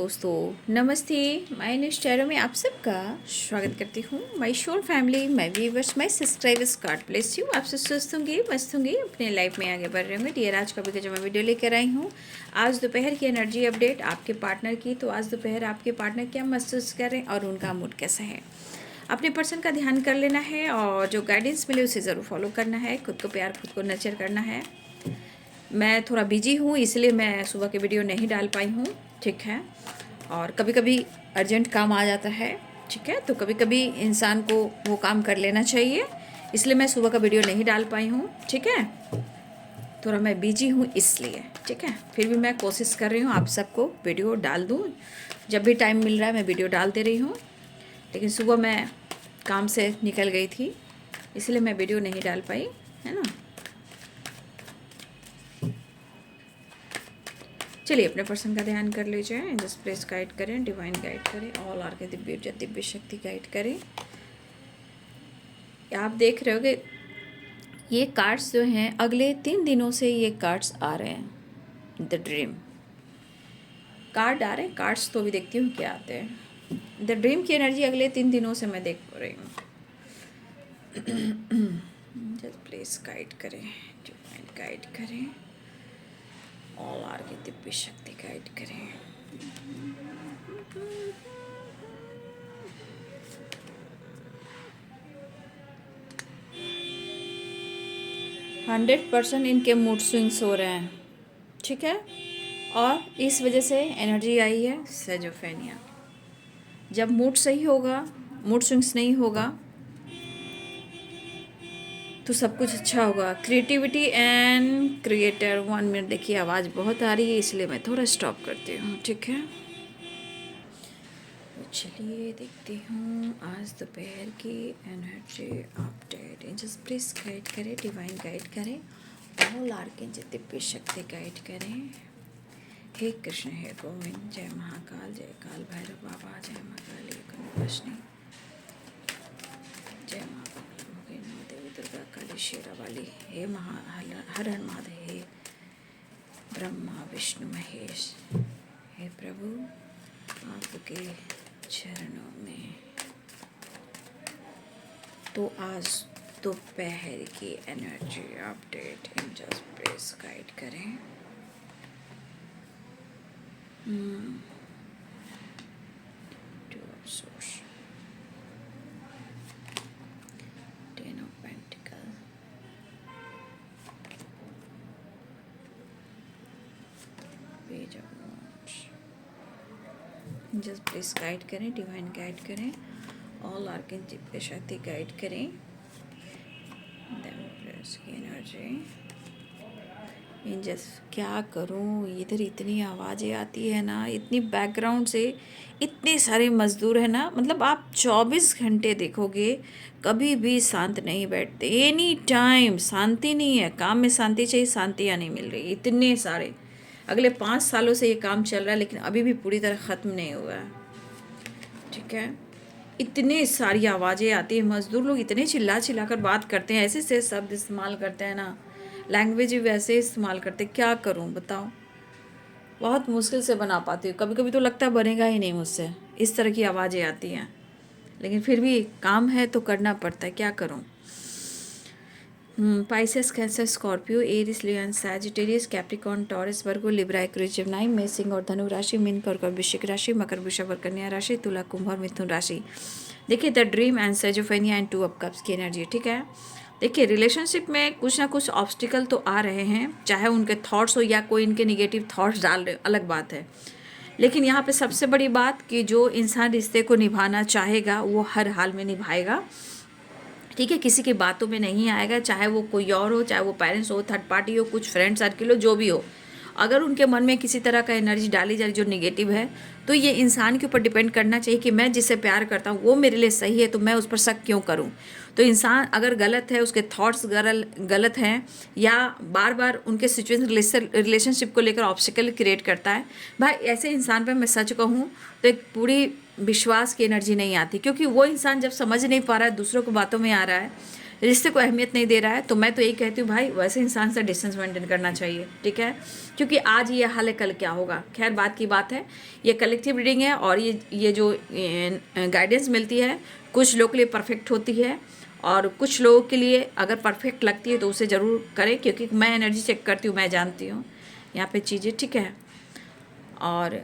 दोस्तों, नमस्ते। My news channel में आप सबका स्वागत करती हूँ। माय शोर family, my viewers, my subscribers, God bless you. आप सब स्वस्थ होंगे, मस्त होंगे, अपने लाइफ में आगे बढ़ रहे होंगे। डियर, आज कभी का जो मैं वीडियो लेकर आई हूँ, आज दोपहर की एनर्जी अपडेट आपके पार्टनर की। तो आज दोपहर आपके पार्टनर क्या महसूस करें और उनका मूड कैसा है, अपने पर्सन का ध्यान कर लेना है और जो गाइडेंस मिले उसे ज़रूर फॉलो करना है। खुद को प्यार, खुद को नर्चर करना है। मैं थोड़ा बिजी हूँ, इसलिए मैं सुबह के वीडियो नहीं डाल पाई हूँ, ठीक है। और कभी कभी अर्जेंट काम आ जाता है, ठीक है, तो कभी कभी इंसान को वो काम कर लेना चाहिए, इसलिए मैं सुबह का वीडियो नहीं डाल पाई हूँ, ठीक है। थोड़ा मैं बिजी हूँ इसलिए, ठीक है। फिर भी मैं कोशिश कर रही हूँ आप सबको वीडियो डाल दूँ। जब भी टाइम मिल रहा है मैं वीडियो डाल दे रही हूँ, लेकिन सुबह मैं काम से निकल गई थी, इसलिए मैं वीडियो नहीं डाल पाई, है ना। चलिए अपने पर्सन का ध्यान कर लीजिए। जस्ट प्लेस गाइड करें, डिवाइन गाइड करें, ऑल आर के दिव्य शक्ति गाइड करें। आप देख रहे हो कि ये कार्ड्स जो हैं अगले 3 दिनों से ये कार्ड्स आ रहे हैं। द ड्रीम कार्ड आ रहे हैं, कार्ड्स तो भी देखती हूँ क्या आते हैं। द ड्रीम की एनर्जी अगले 3 दिनों से मैं देख रही हूँ। जस्ट प्लेस गाइड करें, डिवाइन गाइड करें, ऑल आर की दिव्य शक्ति गाइड करें। 100% इनके मूड स्विंग्स हो रहे हैं, ठीक है। और इस वजह से एनर्जी आई है सेजोफेनिया। जब मूड सही होगा, मूड स्विंग्स नहीं होगा, तो सब कुछ अच्छा होगा। Creativity and creator 1 minute. देखिए आवाज़ बहुत आ रही है, इसलिए मैं थोड़ा स्टॉप करती हूँ, ठीक है। चलिए देखती हूँ आज दोपहर की energy update. Just please guide करें, डिवाइन गाइड करें, ऑल आर्केंजल दिव्य शक्ति गाइड करें। हे कृष्ण, हे गोविंद, जय महाकाल, जय काल भैरव बाबा, जय माँ काली कन्याष्णी, जय माँ देवी दुर्गा काली शेरा वाली, हे हर हर महादेव, हे ब्रह्मा विष्णु महेश, हे प्रभु आपके चरणों में। तो आज दोपहर की energy update in just please guide करें। Two of swords, 10 of pentacles, page of wands। Just please guide करें, डिवाइन गाइड करें, ऑल आर्केंजल दिव्य शक्ति गाइड करें। की एनर्जी जस्ट क्या करूं, इधर इतनी आवाज़ें आती है ना, इतनी बैकग्राउंड से, इतने सारे मज़दूर है ना, मतलब आप 24 घंटे देखोगे कभी भी शांत नहीं बैठते। एनी टाइम शांति नहीं है, काम में शांति चाहिए, शांतियाँ नहीं मिल रही। इतने सारे अगले 5 सालों से ये काम चल रहा है, लेकिन अभी भी पूरी तरह ख़त्म नहीं हुआ है, ठीक है। इतने सारी आवाज़ें आती है, मज़दूर लोग इतने चिल्ला चिल्ला कर बात करते हैं, ऐसे से शब्द इस्तेमाल करते हैं ना, लैंग्वेज भी वैसे इस्तेमाल करते हैं। क्या करूं बताओ, बहुत मुश्किल से बना पाती हूँ। कभी कभी तो लगता है बनेगा ही नहीं मुझसे, इस तरह की आवाज़ें आती हैं, लेकिन फिर भी काम है तो करना पड़ता है, क्या करूं। Pisces, Cancer, Scorpio, Aries, Leo, Sagittarius, Capricorn, Taurus, Virgo, Libra, Aquarius, Gemini, मेष, सिंह और धनु राशि, मीन, कर्क और वृश्चिक राशि, मकर, वृषभ और कन्या राशि, तुला, कुंभ और मिथुन राशि। देखिए the dream and schizophrenia and 2 of cups की एनर्जी, ठीक है। देखिए रिलेशनशिप में कुछ ना कुछ ऑब्स्टिकल तो आ रहे हैं, चाहे उनके थॉट्स हो या कोई इनके निगेटिव थॉट्स डाल रहे, अलग बात है। लेकिन यहाँ पे सबसे बड़ी बात कि जो इंसान रिश्ते को निभाना चाहेगा वो हर हाल में निभाएगा, ठीक है। किसी की बातों में नहीं आएगा, चाहे वो कोई और हो, चाहे वो पेरेंट्स हो, थर्ड पार्टी हो, कुछ फ्रेंड सर्किल हो, जो भी हो। अगर उनके मन में किसी तरह का एनर्जी डाली जा रही जो नेगेटिव है, तो ये इंसान के ऊपर डिपेंड करना चाहिए कि मैं जिससे प्यार करता हूँ वो मेरे लिए सही है, तो मैं उस पर शक क्यों करूँ। तो इंसान अगर गलत है, उसके थॉट्स गलत हैं, या बार बार उनके सिचुएशन रिलेशनशिप को लेकर ऑब्स्टिकल क्रिएट करता है, भाई ऐसे इंसान पर मैं सच कहूँ तो एक पूरी विश्वास की एनर्जी नहीं आती, क्योंकि वो इंसान जब समझ नहीं पा रहा है, दूसरों को बातों में आ रहा है, रिश्ते को अहमियत नहीं दे रहा है, तो मैं तो यही कहती हूँ भाई वैसे इंसान से डिस्टेंस मेंटेन करना चाहिए, ठीक है। क्योंकि आज ये हाल है, कल क्या होगा। खैर बात की बात है, ये कलेक्टिव रीडिंग है और ये जो गाइडेंस मिलती है कुछ लोगों के लिए परफेक्ट होती है और कुछ लोगों के लिए अगर परफेक्ट लगती है तो उसे ज़रूर करें, क्योंकि मैं एनर्जी चेक करती हूँ, मैं जानती हूँ यहाँ पे चीज़ें, ठीक है। और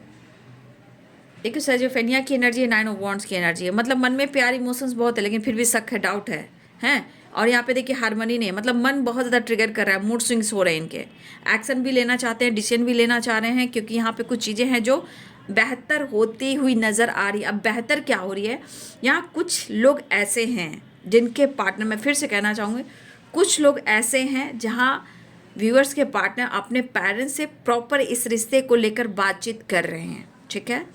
एक सेजोफेनिया की एनर्जी है, 9 ऑफ वॉन्ड्स की एनर्जी है, मतलब मन में प्यार इमोशंस बहुत है लेकिन फिर भी शक है, डाउट है, हैं। और यहाँ पे देखिए हारमोनी नहीं है, मतलब मन बहुत ज़्यादा ट्रिगर कर रहा है, मूड स्विंग्स हो रहे हैं इनके, एक्शन भी लेना चाहते हैं, डिसीजन भी लेना चाह रहे हैं, क्योंकि यहाँ पे कुछ चीज़ें हैं जो बेहतर होती हुई नज़र आ रही है। अब बेहतर क्या हो रही है, यहाँ कुछ लोग ऐसे हैं जिनके पार्टनर, मैं फिर से कहना चाहूँगी, कुछ लोग ऐसे हैं जहाँ व्यूअर्स के पार्टनर अपने पेरेंट्स से प्रॉपर इस रिश्ते को लेकर बातचीत कर रहे हैं, ठीक है।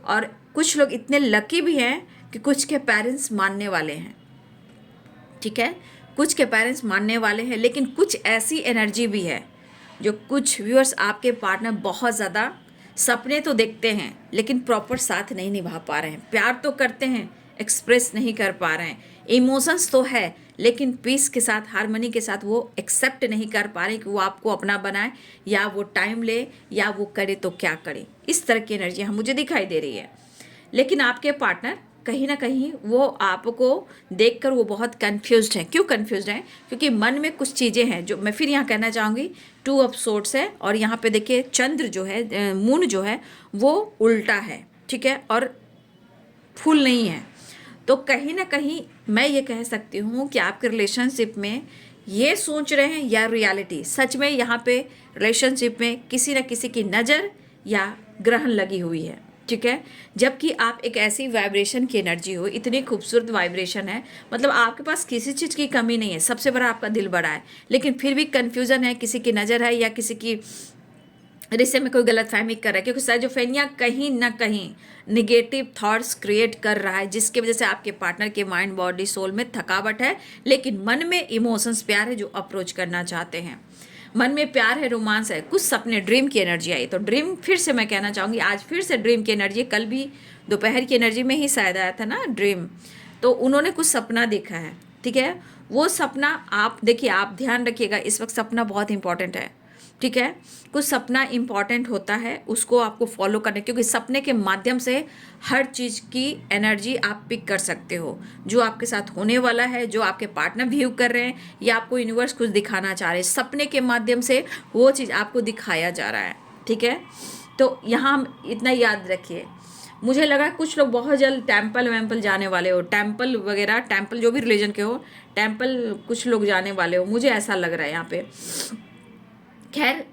और कुछ लोग इतने लकी भी हैं कि कुछ के पेरेंट्स मानने वाले हैं, ठीक है, कुछ के पेरेंट्स मानने वाले हैं। लेकिन कुछ ऐसी एनर्जी भी है जो कुछ व्यूअर्स आपके पार्टनर बहुत ज़्यादा सपने तो देखते हैं लेकिन प्रॉपर साथ नहीं निभा पा रहे हैं, प्यार तो करते हैं, एक्सप्रेस नहीं कर पा रहे हैं, इमोशंस तो है लेकिन पीस के साथ, हारमोनी के साथ वो एक्सेप्ट नहीं कर पा रहे कि वो आपको अपना बनाए या वो टाइम ले या वो करे तो क्या करे। इस तरह की एनर्जी मुझे दिखाई दे रही है। लेकिन आपके पार्टनर कहीं ना कहीं वो आपको देखकर वो बहुत कंफ्यूज्ड है। क्यों कंफ्यूज्ड है? क्योंकि मन में कुछ चीज़ें हैं जो मैं फिर यहाँ कहना चाहूँगी, 2 ऑफ सोर्ड्स है और यहाँ पे देखिए चंद्र जो है, मून जो है वो उल्टा है, ठीक है, और फुल नहीं है। तो कहीं ना कहीं मैं ये कह सकती हूँ कि आपके रिलेशनशिप में ये सोच रहे हैं या रियलिटी सच में यहाँ पे रिलेशनशिप में किसी न किसी की नज़र या ग्रहण लगी हुई है, ठीक है। जबकि आप एक ऐसी वाइब्रेशन की एनर्जी हो, इतनी खूबसूरत वाइब्रेशन है, मतलब आपके पास किसी चीज़ की कमी नहीं है, सबसे बड़ा आपका दिल बड़ा है, लेकिन फिर भी कन्फ्यूज़न है, किसी की नज़र है या किसी की रिश्ते में कोई गलत फहमी कर रहा है। क्योंकि सेजोफेनिया कहीं ना कहीं निगेटिव थॉट्स क्रिएट कर रहा है, जिसकी वजह से आपके पार्टनर के माइंड, बॉडी, सोल में थकावट है, लेकिन मन में इमोशंस, प्यार है जो अप्रोच करना चाहते हैं। मन में प्यार है, रोमांस है, कुछ सपने, ड्रीम की एनर्जी आई। तो ड्रीम फिर से मैं कहना चाहूँगी, आज फिर से ड्रीम की एनर्जी, कल भी दोपहर की एनर्जी में ही शायद आया था ना ड्रीम, तो उन्होंने कुछ सपना देखा है, ठीक है। वो सपना आप देखिए, आप ध्यान रखिएगा, इस वक्त सपना बहुत इंपॉर्टेंट है, ठीक है। कुछ सपना इंपॉर्टेंट होता है, उसको आपको फॉलो करना, क्योंकि सपने के माध्यम से हर चीज़ की एनर्जी आप पिक कर सकते हो, जो आपके साथ होने वाला है, जो आपके पार्टनर व्यू कर रहे हैं या आपको यूनिवर्स कुछ दिखाना चाह रहे हैं, सपने के माध्यम से वो चीज़ आपको दिखाया जा रहा है, ठीक है। तो यहाँ इतना याद रखिए। मुझे लगा कुछ लोग बहुत जल्द टेम्पल वैम्पल जाने वाले हो, टेम्पल वगैरह, टेम्पल जो भी रिलीजन के हो, टेम्पल कुछ लोग जाने वाले हो, मुझे ऐसा लग रहा है यहाँ पे। खैर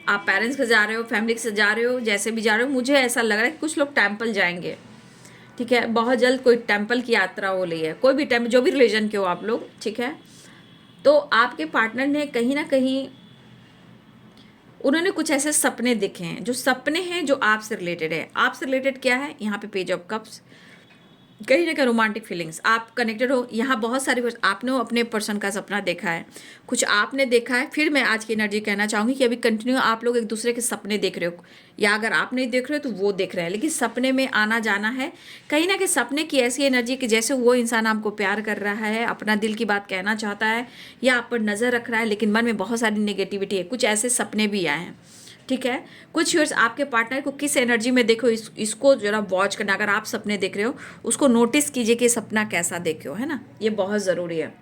आप पेरेंट्स के जा रहे हो, फैमिली से जा रहे हो, जैसे भी जा रहे हो, मुझे ऐसा लग रहा है कि कुछ लोग टेम्पल जाएंगे, ठीक है। बहुत जल्द कोई टेम्पल की यात्रा हो रही है, कोई भी टेम्पल, जो भी रिलीजन के हो आप लोग, ठीक है। तो आपके पार्टनर ने कहीं ना कहीं उन्होंने कुछ ऐसे सपने देखे हैं, जो सपने हैं जो आपसे रिलेटेड है। आपसे रिलेटेड क्या है? यहाँ पे पेज ऑफ कप्स, कहीं ना कहीं रोमांटिक फीलिंग्स, आप कनेक्टेड हो। यहाँ बहुत सारी आपने अपने पर्सन का सपना देखा है, कुछ आपने देखा है। फिर मैं आज की एनर्जी कहना चाहूँगी कि अभी कंटिन्यू आप लोग एक दूसरे के सपने देख रहे हो, या अगर आप नहीं देख रहे हो तो वो देख रहे हैं, लेकिन सपने में आना जाना है। कहीं ना कहीं सपने की ऐसी एनर्जी कि जैसे वो इंसान आपको प्यार कर रहा है, अपना दिल की बात कहना चाहता है या आप पर नज़र रख रहा है, लेकिन मन में बहुत सारी नेगेटिविटी है। कुछ ऐसे सपने भी आए हैं, ठीक है। कुछ व्यूअर्स आपके पार्टनर को किस एनर्जी में देखो, इसको जरा वॉच करना। अगर आप सपने देख रहे हो उसको नोटिस कीजिए कि सपना कैसा देखे हो, है ना, ये बहुत ज़रूरी है।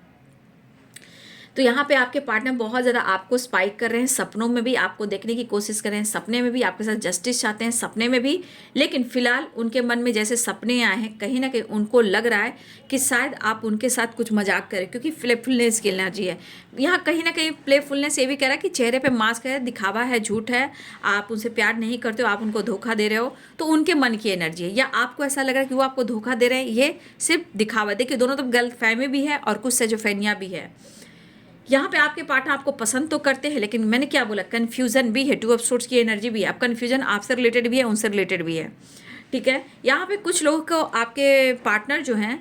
तो यहाँ पे आपके पार्टनर बहुत ज़्यादा आपको स्पाइक कर रहे हैं, सपनों में भी आपको देखने की कोशिश कर रहे हैं, सपने में भी आपके साथ जस्टिस चाहते हैं, सपने में भी। लेकिन फिलहाल उनके मन में जैसे सपने आए हैं, कहीं ना कहीं उनको लग रहा है कि शायद आप उनके साथ कुछ मजाक करें, क्योंकि प्लेफुलनेस की एनर्जी है यहाँ। कहीं ना कहीं प्लेफुलनेस ये भी कह रहा है कि चेहरे पर मास्क है, दिखावा है, झूठ है, आप उनसे प्यार नहीं करते हो, आप उनको धोखा दे रहे हो, तो उनके मन की एनर्जी है। या आपको ऐसा लग रहा है कि वो आपको धोखा दे रहे हैं, ये सिर्फ दिखावा। देखिए दोनों तरफ गलतफहमी भी है और कुछ सेजोफेनिया भी है। यहाँ पे आपके पार्टनर आपको पसंद तो करते हैं, लेकिन मैंने क्या बोला, कन्फ्यूजन भी है, 2 ऑफ सोर्ड्स की एनर्जी भी है। अब कन्फ्यूजन आपसे रिलेटेड भी है, उनसे रिलेटेड भी है, ठीक है। यहाँ पे कुछ लोगों को आपके पार्टनर जो हैं,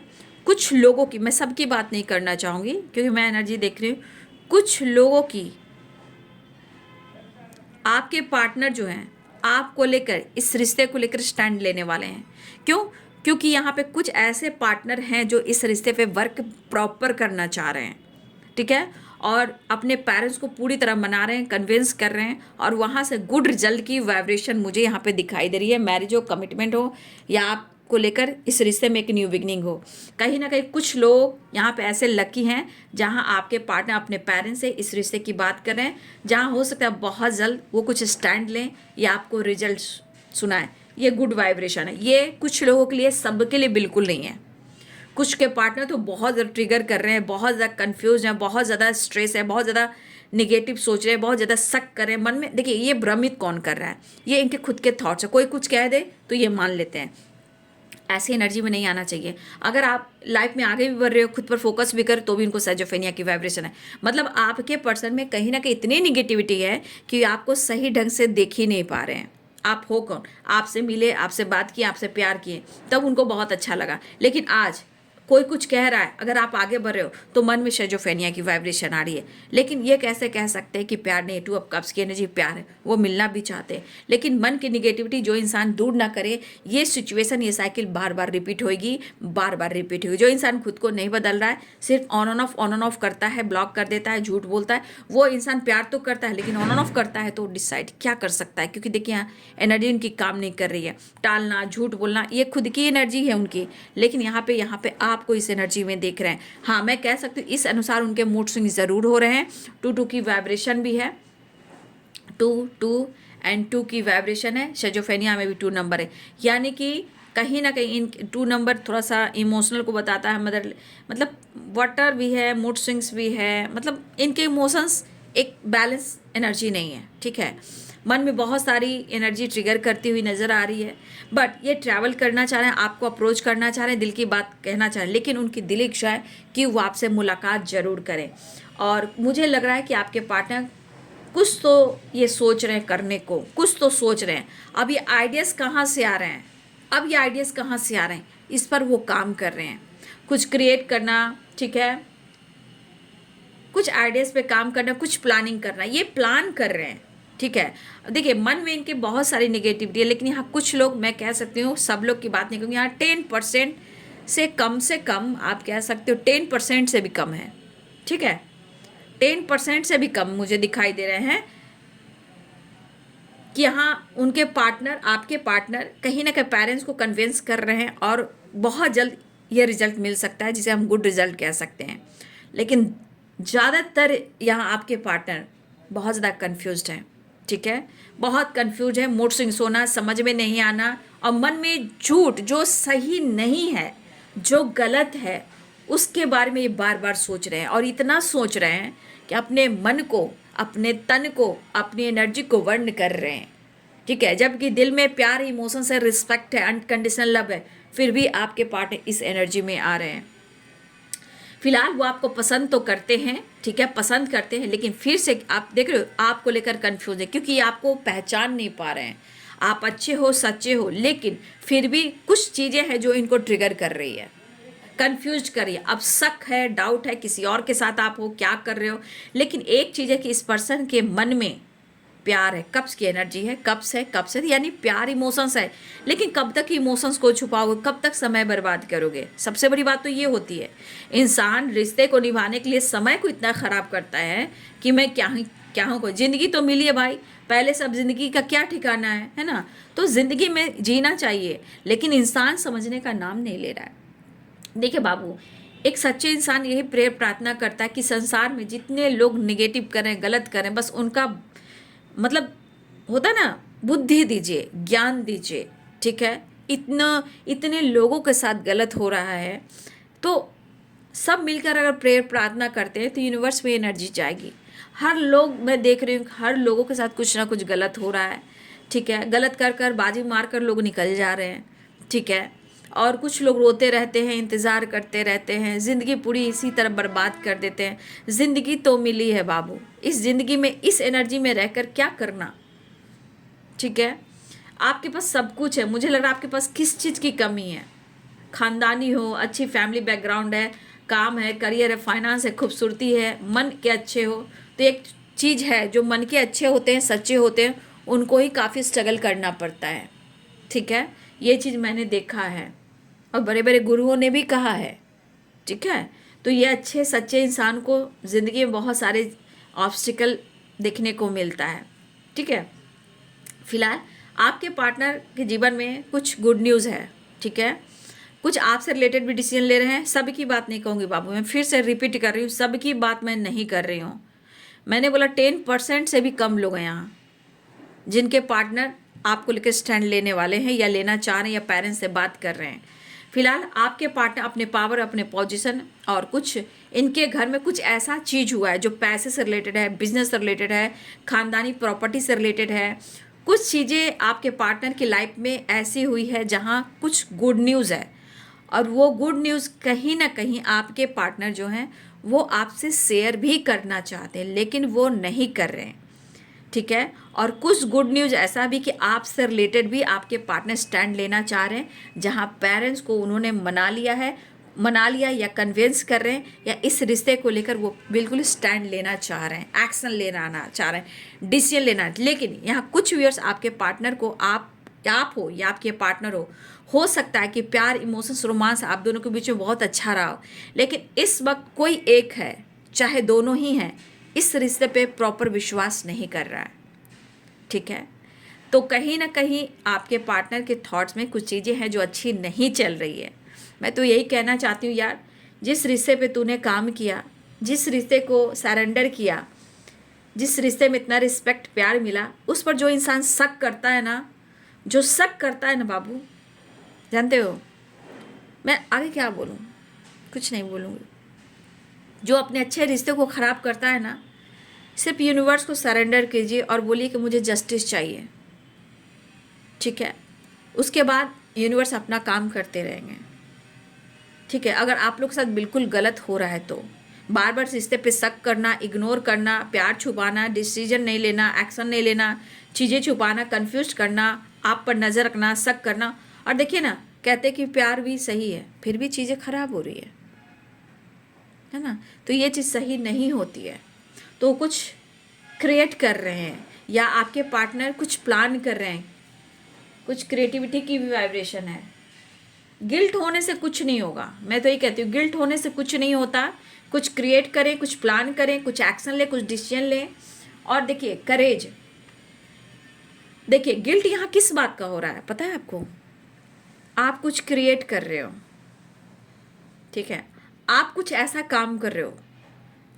कुछ लोगों की, मैं सबकी बात नहीं करना चाहूँगी क्योंकि मैं एनर्जी देख रही हूँ, कुछ लोगों की आपके पार्टनर जो हैं आपको लेकर, इस रिश्ते को लेकर स्टैंड लेने वाले हैं। क्यों? क्योंकि यहाँ पे कुछ ऐसे पार्टनर हैं जो इस रिश्ते पे वर्क प्रॉपर करना चाह रहे हैं, ठीक है, और अपने पेरेंट्स को पूरी तरह मना रहे हैं, कन्विंस कर रहे हैं, और वहाँ से गुड रिजल्ट की वाइब्रेशन मुझे यहाँ पे दिखाई दे रही है। मैरिज हो, कमिटमेंट हो, या आपको लेकर इस रिश्ते में एक न्यू बिगनिंग हो। कहीं ना कहीं कुछ लोग यहाँ पे ऐसे लकी हैं जहाँ आपके पार्टनर अपने पेरेंट्स से इस रिश्ते की बात कर रहे हैं, जहाँ हो सकता है बहुत जल्द वो कुछ स्टैंड लें या आपको रिजल्ट सुनाएं। ये गुड वाइब्रेशन है। ये कुछ लोगों के लिए, सबके लिए बिल्कुल नहीं है। कुछ के पार्टनर तो बहुत ज़्यादा ट्रिगर कर रहे हैं, बहुत ज़्यादा कंफ्यूज हैं, बहुत ज़्यादा स्ट्रेस है, बहुत ज़्यादा निगेटिव सोच रहे हैं, बहुत ज़्यादा शक कर रहे हैं मन में। देखिए, ये भ्रमित कौन कर रहा है? ये इनके खुद के थॉट्स है। कोई कुछ कह दे तो ये मान लेते हैं। ऐसी एनर्जी में नहीं आना चाहिए। अगर आप लाइफ में आगे भी बढ़ रहे हो, खुद पर फोकस भी कर, तो भी इनको सेजोफेनिया की वाइब्रेशन है। मतलब आपके पर्सन में कहीं ना कहीं इतनी निगेटिविटी है कि आपको सही ढंग से देख ही नहीं पा रहे हैं। आप हो कौन? आपसे मिले, आपसे बात की, आपसे प्यार किए, तब उनको बहुत अच्छा लगा। लेकिन आज कोई कुछ कह रहा है, अगर आप आगे बढ़ रहे हो तो मन में शेजोफेनिया की वाइब्रेशन आ रही है। लेकिन ये कैसे कह सकते हैं कि प्यार नहीं? टू ऑफ कप्स की एनर्जी प्यार है, वो मिलना भी चाहते हैं, लेकिन मन की निगेटिविटी जो इंसान दूर ना करे, ये सिचुएशन, ये साइकिल बार बार रिपीट होगी, बार बार रिपीट होगी। जो इंसान खुद को नहीं बदल रहा है, सिर्फ ऑन ऑन ऑफ करता है, ब्लॉक कर देता है, झूठ बोलता है, वो इंसान प्यार तो करता है लेकिन ऑन ऑफ करता है, तो डिसाइड क्या कर सकता है? क्योंकि देखिए, यहाँ एनर्जी उनकी काम नहीं कर रही है। टालना, झूठ बोलना, ये खुद की एनर्जी है उनकी, लेकिन यहाँ पे आपको इस एनर्जी में देख रहे हैं। हाँ, मैं कह सकती हूँ इस अनुसार उनके मूड स्विंग जरूर हो रहे हैं। 2 की वाइब्रेशन भी है, 2 एंड 2 की वाइब्रेशन है। शेजोफेनिया में भी 2 नंबर है, यानी कि कहीं ना कहीं इन 2 नंबर थोड़ा सा इमोशनल को बताता है। मतलब वाटर भी है, मूड स्विंग्स भी है, मतलब इनके इमोशंस एक बैलेंस एनर्जी नहीं है। ठीक है, मन में बहुत सारी एनर्जी ट्रिगर करती हुई नज़र आ रही है, बट ये ट्रैवल करना चाह रहे हैं, आपको अप्रोच करना चाह रहे हैं, दिल की बात कहना चाह रहे हैं, लेकिन उनकी दिली इच्छा है कि वो आपसे मुलाकात जरूर करें। और मुझे लग रहा है कि आपके पार्टनर कुछ तो ये सोच रहे हैं करने को, कुछ तो सोच रहे हैं। अब ये आइडियाज़ कहाँ से आ रहे हैं? इस पर वो काम कर रहे हैं। कुछ क्रिएट करना, ठीक है, कुछ आइडियाज़ पे काम करना, कुछ प्लानिंग करना, ये प्लान कर रहे हैं। ठीक है, देखिए मन में इनके बहुत सारी नेगेटिविटी है, लेकिन यहाँ कुछ लोग, मैं कह सकती हूँ सब लोग की बात नहीं कहूँगी, यहाँ 10% से कम आप कह सकते हो, 10% से भी कम है। ठीक है, 10% से भी कम मुझे दिखाई दे रहे हैं कि यहाँ उनके पार्टनर, आपके पार्टनर कहीं ना कहीं पेरेंट्स को कन्विंस कर रहे हैं, और बहुत जल्द ये रिजल्ट मिल सकता है जिसे हम गुड रिजल्ट कह सकते हैं। लेकिन ज़्यादातर यहाँ आपके पार्टनर बहुत ज़्यादा कन्फ्यूज्ड हैं। ठीक है, बहुत कन्फ्यूज है, मूड स्विंग्स होना, समझ में नहीं आना, और मन में झूठ, जो सही नहीं है, जो गलत है, उसके बारे में ये बार बार सोच रहे हैं, और इतना सोच रहे हैं कि अपने मन को, अपने तन को, अपनी एनर्जी को वर्ण कर रहे हैं। ठीक है, जबकि दिल में प्यार, इमोशंस है, रिस्पेक्ट है, अनकंडीशनल लव है, फिर भी आपके पार्टनर इस एनर्जी में आ रहे हैं। फिलहाल वो आपको पसंद तो करते हैं, ठीक है, पसंद करते हैं, लेकिन फिर से आप देख रहे हो, आपको लेकर कंफ्यूज है, क्योंकि आपको पहचान नहीं पा रहे हैं। आप अच्छे हो, सच्चे हो, लेकिन फिर भी कुछ चीज़ें हैं जो इनको ट्रिगर कर रही है, कंफ्यूज कर रही है। अब शक है, डाउट है, किसी और के साथ आप हो, क्या कर रहे हो। लेकिन एक चीज़ है कि इस पर्सन के मन में प्यार है, कब्ज की एनर्जी है, कब्ज है यानी प्यार, इमोशंस है, लेकिन कब तक इमोशंस को छुपाओगे, कब तक समय बर्बाद करोगे? सबसे बड़ी बात तो ये होती है, इंसान रिश्ते को निभाने के लिए समय को इतना ख़राब करता है कि मैं क्या हूँ, ज़िंदगी तो मिली है भाई, पहले सब ज़िंदगी का क्या ठिकाना है ना? तो ज़िंदगी में जीना चाहिए, लेकिन इंसान समझने का नाम नहीं ले रहा है। देखिए बाबू, एक सच्चे इंसान यही प्रेयर प्रार्थना करता है कि संसार में जितने लोग निगेटिव करें, गलत करें, बस उनका मतलब होता ना, बुद्धि दीजिए, ज्ञान दीजिए। ठीक है, इतने लोगों के साथ गलत हो रहा है, तो सब मिलकर अगर प्रेयर प्रार्थना करते हैं तो यूनिवर्स में एनर्जी जाएगी। हर लोग, मैं देख रही हूँ हर लोगों के साथ कुछ ना कुछ गलत हो रहा है। ठीक है, गलत कर बाजी मार कर लोग निकल जा रहे हैं। ठीक है, और कुछ लोग रोते रहते हैं, इंतज़ार करते रहते हैं, ज़िंदगी पूरी इसी तरह बर्बाद कर देते हैं। ज़िंदगी तो मिली है बाबू, इस ज़िंदगी में इस एनर्जी में रहकर क्या करना? ठीक है, आपके पास सब कुछ है, मुझे लग रहा है आपके पास किस चीज़ की कमी है? खानदानी हो, अच्छी फैमिली बैकग्राउंड है, काम है, करियर है, फाइनेंस है, खूबसूरती है, मन के अच्छे हो, तो एक चीज़ है, जो मन के अच्छे होते हैं, सच्चे होते हैं, उनको ही काफ़ी स्ट्रगल करना पड़ता है। ठीक है, ये चीज़ मैंने देखा है, और बड़े बड़े गुरुओं ने भी कहा है। ठीक है, तो ये अच्छे सच्चे इंसान को ज़िंदगी में बहुत सारे ऑब्स्टिकल देखने को मिलता है। ठीक है, फिलहाल आपके पार्टनर के जीवन में कुछ गुड न्यूज़ है। ठीक है, कुछ आपसे रिलेटेड भी डिसीजन ले रहे हैं। सबकी बात नहीं कहूँगी बाबू, मैं फिर से रिपीट कर रही हूँ, सबकी बात मैं नहीं कर रही हूँ। मैंने बोला 10% से भी कम लोग हैं यहाँ जिनके पार्टनर आपको लेकर स्टैंड लेने वाले हैं या लेना चाह रहे हैं या पेरेंट्स से बात कर रहे हैं। फिलहाल आपके पार्टनर अपने पावर, अपने पोजीशन और कुछ इनके घर में कुछ ऐसा चीज़ हुआ है जो पैसे से रिलेटेड है, बिजनेस से रिलेटेड है, खानदानी प्रॉपर्टी से रिलेटेड है। कुछ चीज़ें आपके पार्टनर की लाइफ में ऐसी हुई है जहाँ कुछ गुड न्यूज़ है, और वो गुड न्यूज़ कहीं ना कहीं आपके पार्टनर जो हैं वो आपसे शेयर भी करना चाहते हैं लेकिन वो नहीं कर रहे हैं। ठीक है, और कुछ गुड न्यूज़ ऐसा भी कि आपसे रिलेटेड भी आपके पार्टनर स्टैंड लेना चाह रहे हैं, जहां पेरेंट्स को उन्होंने मना लिया या कन्विंस कर रहे हैं, या इस रिश्ते को लेकर वो बिल्कुल स्टैंड लेना चाह रहे हैं, एक्शन लेना चाह रहे हैं, डिसीजन लेना। लेकिन यहाँ कुछ व्यूअर्स आपके पार्टनर को आप हो या आपके पार्टनर हो सकता है कि प्यार, इमोशंस, रोमांस आप दोनों के बीच में बहुत अच्छा रहा हो, लेकिन इस वक्त कोई एक है, चाहे दोनों ही हैं, इस रिश्ते पे प्रॉपर विश्वास नहीं कर रहा है। ठीक है, तो कहीं ना कहीं आपके पार्टनर के थॉट्स में कुछ चीज़ें हैं जो अच्छी नहीं चल रही है। मैं तो यही कहना चाहती हूँ यार, जिस रिश्ते पे तूने काम किया, जिस रिश्ते को सरेंडर किया, जिस रिश्ते में इतना रिस्पेक्ट, प्यार मिला, उस पर जो इंसान शक करता है ना, जो शक करता है ना बाबू, जानते हो मैं आगे क्या बोलूँ, कुछ नहीं बोलूँगी। जो अपने अच्छे रिश्ते को ख़राब करता है ना, सिर्फ यूनिवर्स को सरेंडर कीजिए और बोलिए कि मुझे जस्टिस चाहिए। ठीक है, उसके बाद यूनिवर्स अपना काम करते रहेंगे। ठीक है, अगर आप लोग के साथ बिल्कुल गलत हो रहा है तो बार बार रिश्ते पे शक करना, इग्नोर करना, प्यार छुपाना, डिसीजन नहीं लेना, एक्शन नहीं लेना, चीज़ें छुपाना, कंफ्यूज करना, आप पर नज़र रखना, शक करना, और देखिए ना, कहते कि प्यार भी सही है फिर भी चीज़ें खराब हो रही है ना, तो ये चीज़ सही नहीं होती है। तो कुछ क्रिएट कर रहे हैं या आपके पार्टनर कुछ प्लान कर रहे हैं, कुछ क्रिएटिविटी की भी वाइब्रेशन है। गिल्ट होने से कुछ नहीं होगा, मैं तो ये कहती हूँ, गिल्ट होने से कुछ नहीं होता। कुछ क्रिएट करें, कुछ प्लान करें, कुछ एक्शन लें, कुछ डिसीजन लें। और देखिए करेज, देखिए गिल्ट यहाँ किस बात का हो रहा है पता है आपको? आप कुछ क्रिएट कर रहे हो, ठीक है, आप कुछ ऐसा काम कर रहे हो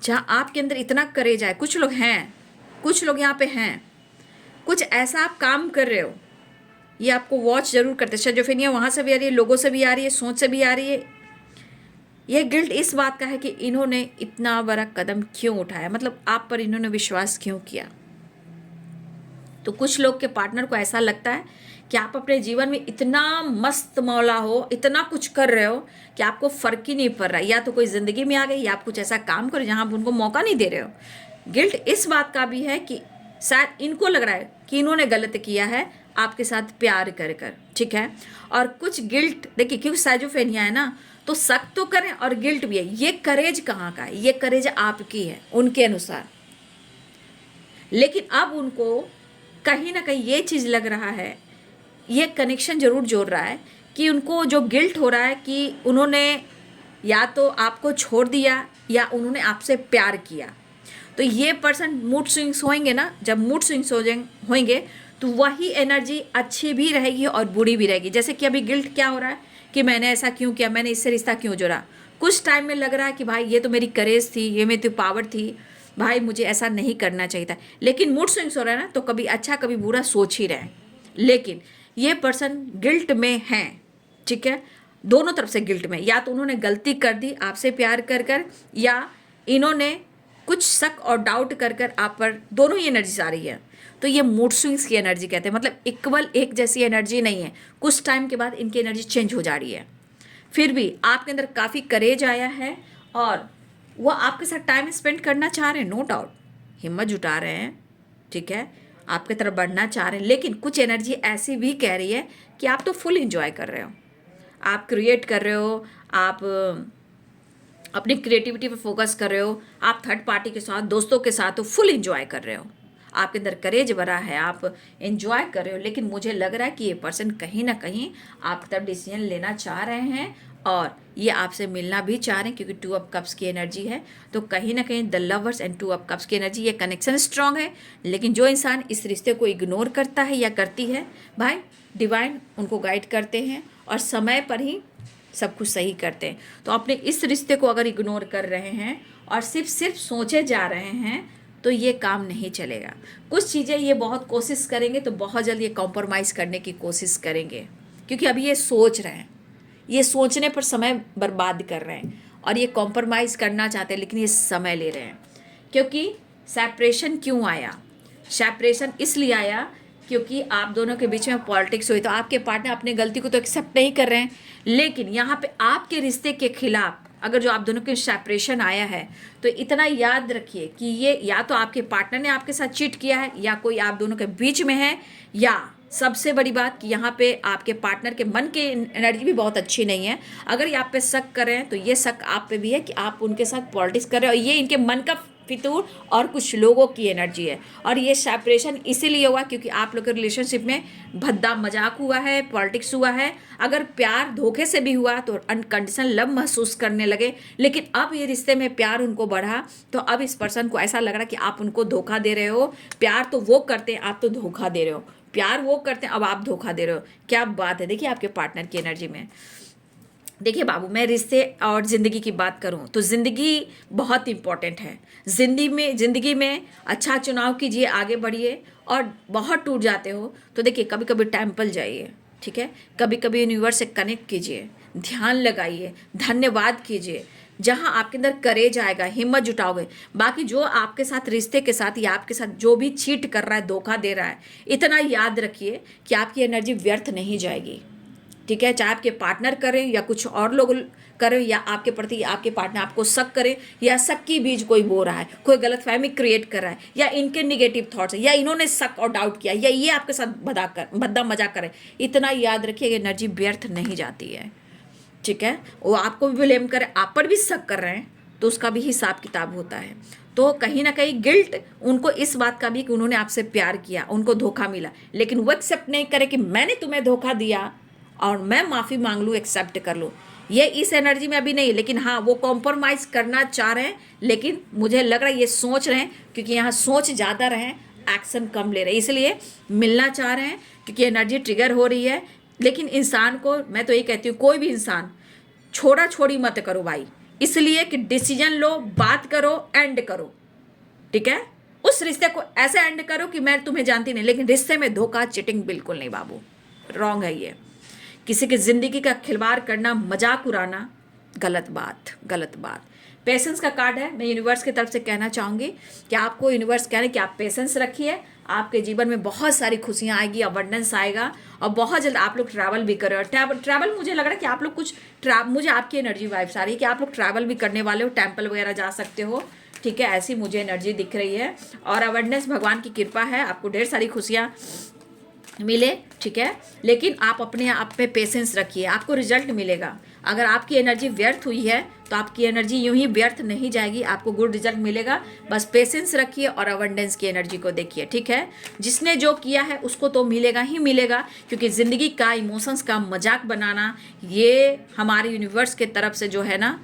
जहाँ आपके अंदर इतना करेज आए। कुछ लोग हैं, कुछ लोग यहाँ पे हैं, कुछ ऐसा आप काम कर रहे हो, ये आपको वॉच जरूर करते। शिज़ोफ्रेनिया वहाँ से भी आ रही है, लोगों से भी आ रही है, सोच से भी आ रही है। यह गिल्ट इस बात का है कि इन्होंने इतना बड़ा कदम क्यों उठाया, मतलब आप पर इन्होंने विश्वास क्यों किया। तो कुछ लोग के पार्टनर को ऐसा लगता है कि आप अपने जीवन में इतना मस्त मौला हो, इतना कुछ कर रहे हो कि आपको फ़र्क ही नहीं पड़ रहा, या तो कोई ज़िंदगी में आ गई या आप कुछ ऐसा काम करो जहाँ आप उनको मौका नहीं दे रहे हो। गिल्ट इस बात का भी है कि शायद इनको लग रहा है कि इन्होंने गलत किया है आपके साथ प्यार कर कर, ठीक है। और कुछ गिल्ट, देखिए क्योंकि शिज़ोफ्रेनिया है ना, तो शक तो करें और गिल्ट भी है। ये करेज कहाँ का है? ये करेज आपकी है उनके अनुसार, लेकिन अब उनको कहीं ना कहीं ये चीज़ लग रहा है, ये कनेक्शन जरूर जोड़ रहा है कि उनको जो गिल्ट हो रहा है कि उन्होंने या तो आपको छोड़ दिया या उन्होंने आपसे प्यार किया। तो ये पर्सन मूड स्विंग्स होंगे ना, जब मूड स्विंग्स होंगे तो वही एनर्जी अच्छी भी रहेगी और बुरी भी रहेगी। जैसे कि अभी गिल्ट क्या हो रहा है कि मैंने ऐसा क्यों किया, मैंने इससे रिश्ता क्यों जोड़ा। कुछ टाइम में लग रहा है कि भाई ये तो मेरी करेज थी, ये मेरी तो पावर थी, भाई मुझे ऐसा नहीं करना चाहिए था। लेकिन मूड स्विंग्स हो रहा है ना, तो कभी अच्छा कभी बुरा सोच ही रहे हैं। लेकिन ये पर्सन गिल्ट में है, ठीक है, दोनों तरफ से गिल्ट में। या तो उन्होंने गलती कर दी आपसे प्यार कर कर, या इन्होंने कुछ शक और डाउट कर कर आप पर, दोनों ही एनर्जीज आ रही है। तो ये मूड स्विंग्स की एनर्जी कहते हैं, मतलब इक्वल एक जैसी एनर्जी नहीं है। कुछ टाइम के बाद इनकी एनर्जी चेंज हो जा रही है। फिर भी आपके अंदर काफ़ी करेज आया है और वो आपके साथ टाइम स्पेंड करना चाह रहे हैं, नो डाउट, हिम्मत जुटा रहे हैं, ठीक है, आपके तरफ बढ़ना चाह रहे हैं। लेकिन कुछ एनर्जी ऐसी भी कह रही है कि आप तो फुल इंजॉय कर रहे हो, आप क्रिएट कर रहे हो, आप अपनी क्रिएटिविटी पे फोकस कर रहे हो, आप थर्ड पार्टी के साथ, दोस्तों के साथ तो फुल इंजॉय कर रहे हो, आपके अंदर करेज भरा है, आप एंजॉय कर रहे हो। लेकिन मुझे लग रहा है कि ये पर्सन कहीं ना कहीं आपकी तरफ डिसीजन लेना चाह रहे हैं और ये आपसे मिलना भी चाह रहे हैं क्योंकि 2 ऑफ कप्स की एनर्जी है। तो कहीं ना कहीं the lovers and 2 of cups की एनर्जी, ये कनेक्शन स्ट्रांग है। लेकिन जो इंसान इस रिश्ते को इग्नोर करता है या करती है, भाई डिवाइन उनको गाइड करते हैं और समय पर ही सब कुछ सही करते हैं। तो अपने इस रिश्ते को अगर इग्नोर कर रहे हैं और सिर्फ सोचे जा रहे हैं तो ये काम नहीं चलेगा। कुछ चीज़ें ये बहुत कोशिश करेंगे तो बहुत जल्द ये कॉम्प्रोमाइज़ करने की कोशिश करेंगे, क्योंकि अभी ये सोच रहे हैं, ये सोचने पर समय बर्बाद कर रहे हैं और ये कॉम्प्रोमाइज़ करना चाहते हैं, लेकिन ये समय ले रहे हैं। क्योंकि सेपरेशन क्यों आया? सेपरेशन इसलिए आया क्योंकि आप दोनों के बीच में पॉलिटिक्स हुई। तो आपके पार्टनर अपनी गलती को तो एक्सेप्ट नहीं कर रहे हैं, लेकिन यहाँ पे आपके रिश्ते के खिलाफ अगर जो आप दोनों के सेपरेशन आया है तो इतना याद रखिए कि ये या तो आपके पार्टनर ने आपके साथ चीट किया है या कोई आप दोनों के बीच में है, या सबसे बड़ी बात कि यहाँ पे आपके पार्टनर के मन की एनर्जी भी बहुत अच्छी नहीं है। अगर ये आप पे शक कर रहे हैं तो ये शक आप पे भी है कि आप उनके साथ पॉलिटिक्स कर रहे हो और ये इनके मन का फितूर और कुछ लोगों की एनर्जी है। और ये सेपरेशन इसीलिए हुआ क्योंकि आप लोग के रिलेशनशिप में भद्दा मजाक हुआ है, पॉलिटिक्स हुआ है। अगर प्यार धोखे से भी हुआ तो अनकंडीशनल लव महसूस करने लगे, लेकिन अब ये रिश्ते में प्यार उनको बढ़ा तो अब इस पर्सन को ऐसा लग रहा कि आप उनको धोखा दे रहे हो। प्यार तो वो करते हैं, आप तो धोखा दे रहे हो। प्यार वो करते हैं, अब आप धोखा दे रहे हो। क्या बात है, देखिए आपके पार्टनर की एनर्जी में। देखिए बाबू, मैं रिश्ते और ज़िंदगी की बात करूं तो ज़िंदगी बहुत इंपॉर्टेंट है। ज़िंदगी में अच्छा चुनाव कीजिए, आगे बढ़िए। और बहुत टूट जाते हो तो देखिए कभी कभी टेम्पल जाइए, ठीक है, कभी कभी यूनिवर्स से कनेक्ट कीजिए, ध्यान लगाइए, धन्यवाद कीजिए। जहाँ आपके अंदर करेज आएगा, हिम्मत जुटाओगे। बाकी जो आपके साथ रिश्ते के साथ या आपके साथ जो भी चीट कर रहा है, धोखा दे रहा है, इतना याद रखिए कि आपकी एनर्जी व्यर्थ नहीं जाएगी, ठीक है। चाहे आपके पार्टनर करें या कुछ और लोग करें, या आपके प्रति आपके पार्टनर आपको शक करें, या शक की बीज कोई बो रहा है, कोई गलतफहमी क्रिएट कर रहा है, या इनके निगेटिव थॉट्स है, या इन्होंने शक और डाउट किया, या ये आपके साथ भद्दा मजाक करें, इतना याद रखिए एनर्जी व्यर्थ नहीं जाती है, ठीक है। वो आपको भी ब्लेम करें, आप पर भी शक कर रहे हैं तो उसका भी हिसाब किताब होता है। तो कहीं ना कहीं गिल्ट उनको इस बात का भी कि उन्होंने आपसे प्यार किया, उनको धोखा मिला, लेकिन वो एक्सेप्ट नहीं करे कि मैंने तुम्हें धोखा दिया और मैं माफ़ी मांग लूँ, एक्सेप्ट कर लूँ। ये इस एनर्जी में अभी नहीं, लेकिन हाँ वो कॉम्प्रोमाइज़ करना चाह रहे हैं। लेकिन मुझे लग रहा है ये सोच रहे हैं, क्योंकि यहाँ सोच ज़्यादा रहे, एक्शन कम ले रहे हैं, इसलिए मिलना चाह रहे हैं क्योंकि एनर्जी ट्रिगर हो रही है। लेकिन इंसान को मैं तो ये कहती हूँ, कोई भी इंसान छोड़ा छोड़ी मत करो भाई, इसलिए कि डिसीजन लो, बात करो, एंड करो, ठीक है। उस रिश्ते को ऐसे एंड करो कि मैं तुम्हें जानती नहीं, लेकिन रिश्ते में धोखा चीटिंग बिल्कुल नहीं बाबू, रॉन्ग है ये। किसी की ज़िंदगी का खिलवाड़ करना, मजाक उड़ाना, गलत बात, गलत बात। पेशेंस का कार्ड है। मैं यूनिवर्स की तरफ से कहना चाहूँगी कि आपको यूनिवर्स कह रहे हैं कि आप पेशेंस रखिए, आपके जीवन में बहुत सारी खुशियाँ आएगी, अबंडेंस आएगा, और बहुत जल्द आप लोग ट्रैवल भी करें। और ट्रैवल मुझे लग रहा है कि आप लोग कुछ मुझे आपकी एनर्जी वाइब्स आ रही है कि आप लोग ट्रैवल भी करने वाले हो, टेम्पल वगैरह जा सकते हो, ठीक है। ऐसी मुझे एनर्जी दिख रही है। और अबंडेंस, भगवान की कृपा है, आपको ढेर सारी खुशियाँ मिले, ठीक है। लेकिन आप अपने आप पे पेशेंस रखिए, आपको रिजल्ट मिलेगा। अगर आपकी एनर्जी व्यर्थ हुई है तो आपकी एनर्जी यूं ही व्यर्थ नहीं जाएगी, आपको गुड रिजल्ट मिलेगा। बस पेशेंस रखिए और अबंडेंस की एनर्जी को देखिए, ठीक है। जिसने जो किया है उसको तो मिलेगा ही मिलेगा, क्योंकि ज़िंदगी का, इमोशंस का मजाक बनाना ये हमारे यूनिवर्स के तरफ से जो है ना,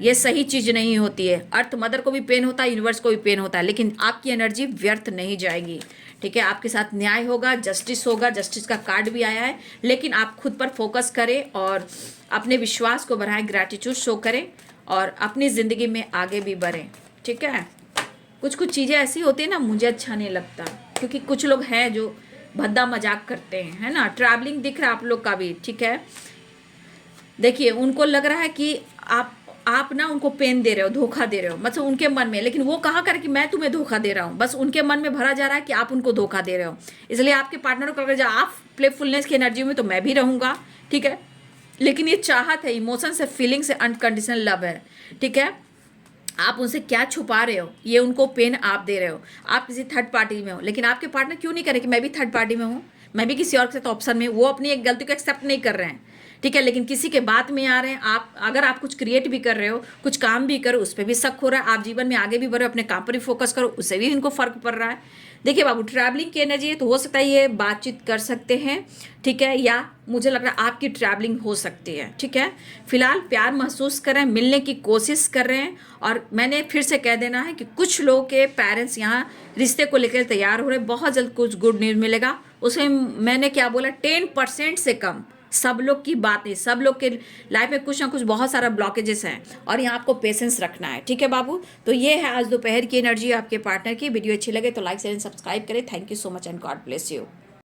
ये सही चीज़ नहीं होती है। अर्थ मदर को भी पेन होता है, यूनिवर्स को भी पेन होता है, लेकिन आपकी एनर्जी व्यर्थ नहीं जाएगी, ठीक है। आपके साथ न्याय होगा, जस्टिस होगा, जस्टिस का कार्ड भी आया है। लेकिन आप खुद पर फोकस करें और अपने विश्वास को बढ़ाएं, ग्रैटिट्यूड शो करें और अपनी ज़िंदगी में आगे भी बढ़ें, ठीक है। कुछ चीज़ें ऐसी होती है ना, मुझे अच्छा नहीं लगता, क्योंकि कुछ लोग हैं जो भद्दा मजाक करते हैं, है ना। ट्रैवलिंग दिख रहा है आप लोग का भी, ठीक है। देखिए उनको लग रहा है कि आप ना उनको पेन दे रहे हो, धोखा दे रहे हो, मतलब उनके मन में, लेकिन वो कहाँ करे कि मैं तुम्हें धोखा दे रहा हूँ, बस उनके मन में भरा जा रहा है कि आप उनको धोखा दे रहे हो। इसलिए आपके पार्टनर को अगर आप प्लेफुलनेस की एनर्जी में, तो मैं भी रहूँगा, ठीक है। लेकिन ये चाहत है, इमोशन से, फीलिंग से, अनकंडीशनल लव है, ठीक है। आप उनसे क्या छुपा रहे हो, ये उनको पेन आप दे रहे हो। आप किसी थर्ड पार्टी में हो, लेकिन आपके पार्टनर क्यों नहीं करे कि मैं भी थर्ड पार्टी में हूँ, मैं भी किसी और के साथ ऑप्शन में, वो अपनी एक गलती को एक्सेप्ट नहीं कर रहे हैं, ठीक है। लेकिन किसी के बात में आ रहे हैं आप, अगर आप कुछ क्रिएट भी कर रहे हो, कुछ काम भी करो, उस पर भी शक हो रहा है, आप जीवन में आगे भी बढ़ो, अपने काम पर भी फोकस करो, उससे भी इनको फर्क पड़ रहा है। देखिए बाबू, ट्रैवलिंग की एनर्जी है, तो हो सकता है ये बातचीत कर सकते हैं, ठीक है, या मुझे लग रहा है आपकी ट्रैवलिंग हो सकती है, ठीक है। फिलहाल प्यार महसूस कर रहे हैं, मिलने की कोशिश कर रहे हैं, और मैंने फिर से कह देना है कि कुछ लोगों के पेरेंट्स यहाँ रिश्ते को लेकर तैयार हो रहे हैं, बहुत जल्द कुछ गुड न्यूज़ मिलेगा। उसमें मैंने क्या बोला, 10% से कम, सब लोग की बात नहीं, सब लोग के लाइफ में कुछ ना कुछ बहुत सारा ब्लॉकेजेस हैं, और यहाँ आपको पेशेंस रखना है, ठीक है बाबू। तो ये है आज दोपहर की एनर्जी आपके पार्टनर की। वीडियो अच्छी लगे तो लाइक शेयर एंड सब्सक्राइब करें। Thank you so much and God bless you.